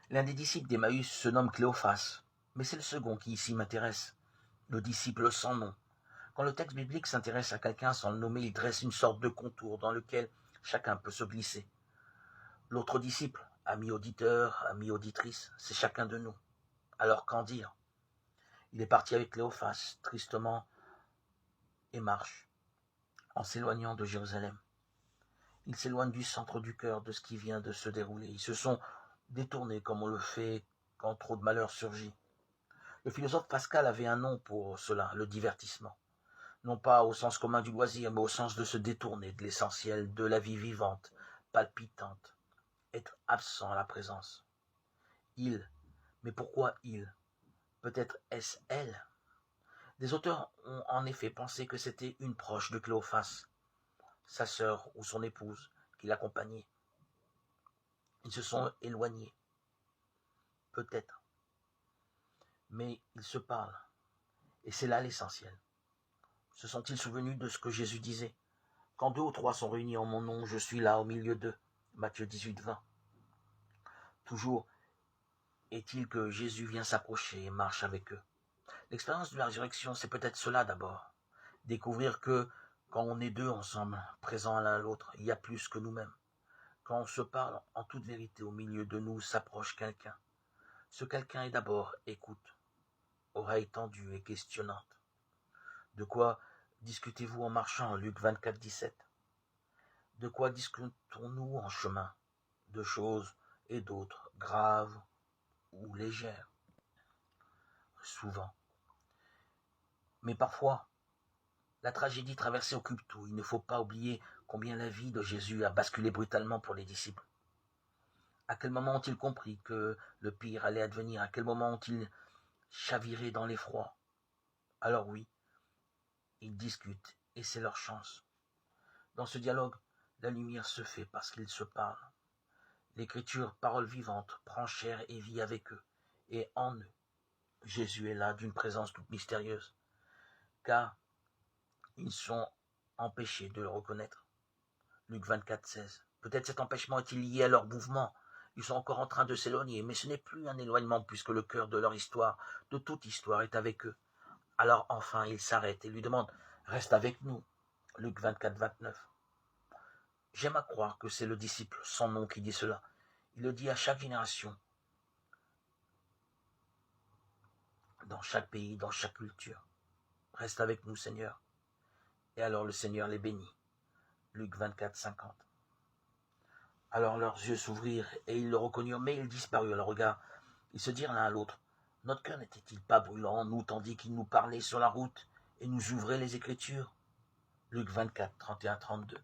L'un des disciples d'Emmaüs se nomme Cléophas, mais c'est le second qui ici m'intéresse, le disciple sans nom. Quand le texte biblique s'intéresse à quelqu'un sans le nommer, il dresse une sorte de contour dans lequel chacun peut se glisser. L'autre disciple, ami auditeur, ami auditrice, c'est chacun de nous. Alors qu'en dire? Il est parti avec Cléophas, tristement, et marche, en s'éloignant de Jérusalem. Ils s'éloignent du centre du cœur de ce qui vient de se dérouler. Ils se sont détournés comme on le fait quand trop de malheur surgit. Le philosophe Pascal avait un nom pour cela, le divertissement. Non pas au sens commun du loisir, mais au sens de se détourner de l'essentiel, de la vie vivante, palpitante, être absent à la présence. Il, mais pourquoi il? Peut-être est-ce elle? Des auteurs ont en effet pensé que c'était une proche de Cléophas, sa sœur ou son épouse, qui l'accompagnait. Ils se sont éloignés, peut-être, mais ils se parlent, et c'est là l'essentiel. Se sont-ils souvenus de ce que Jésus disait? Quand 2 ou 3 sont réunis en mon nom, je suis là au milieu d'eux. Matthieu 18, 20. Toujours est-il que Jésus vient s'approcher et marche avec eux. L'expérience de la résurrection, c'est peut-être cela d'abord. Découvrir que quand on est deux ensemble, présents l'un à l'autre, il y a plus que nous-mêmes. Quand on se parle en toute vérité, au milieu de nous s'approche quelqu'un. Ce quelqu'un est d'abord écoute, oreille tendue et questionnante. De quoi discutez-vous en marchant, Luc 24, 17. De quoi discutons-nous en chemin? De choses et d'autres, graves ou légères. Souvent. Mais parfois, la tragédie traversée occupe tout. Il ne faut pas oublier combien la vie de Jésus a basculé brutalement pour les disciples. À quel moment ont-ils compris que le pire allait advenir? À quel moment ont-ils chaviré dans l'effroi? Alors oui, ils discutent et c'est leur chance. Dans ce dialogue, la lumière se fait parce qu'ils se parlent. L'écriture, parole vivante, prend chair et vit avec eux. Et en eux, Jésus est là d'une présence toute mystérieuse. Car ils sont empêchés de le reconnaître. Luc 24, 16. Peut-être cet empêchement est-il lié à leur mouvement. Ils sont encore en train de s'éloigner, mais ce n'est plus un éloignement puisque le cœur de leur histoire, de toute histoire, est avec eux. Alors enfin, ils s'arrêtent et lui demandent « Reste avec nous ». Luc 24, 29. J'aime à croire que c'est le disciple sans nom qui dit cela. Il le dit à chaque génération, dans chaque pays, dans chaque culture. « Reste avec nous, Seigneur ». Et alors le Seigneur les bénit. Luc 24, 50. Alors leurs yeux s'ouvrirent et ils le reconnurent, mais ils disparurent à leur regard. Ils se dirent l'un à l'autre, notre cœur n'était-il pas brûlant, nous, tandis qu'il nous parlait sur la route et nous ouvrait les Écritures? Luc 24, 31, 32.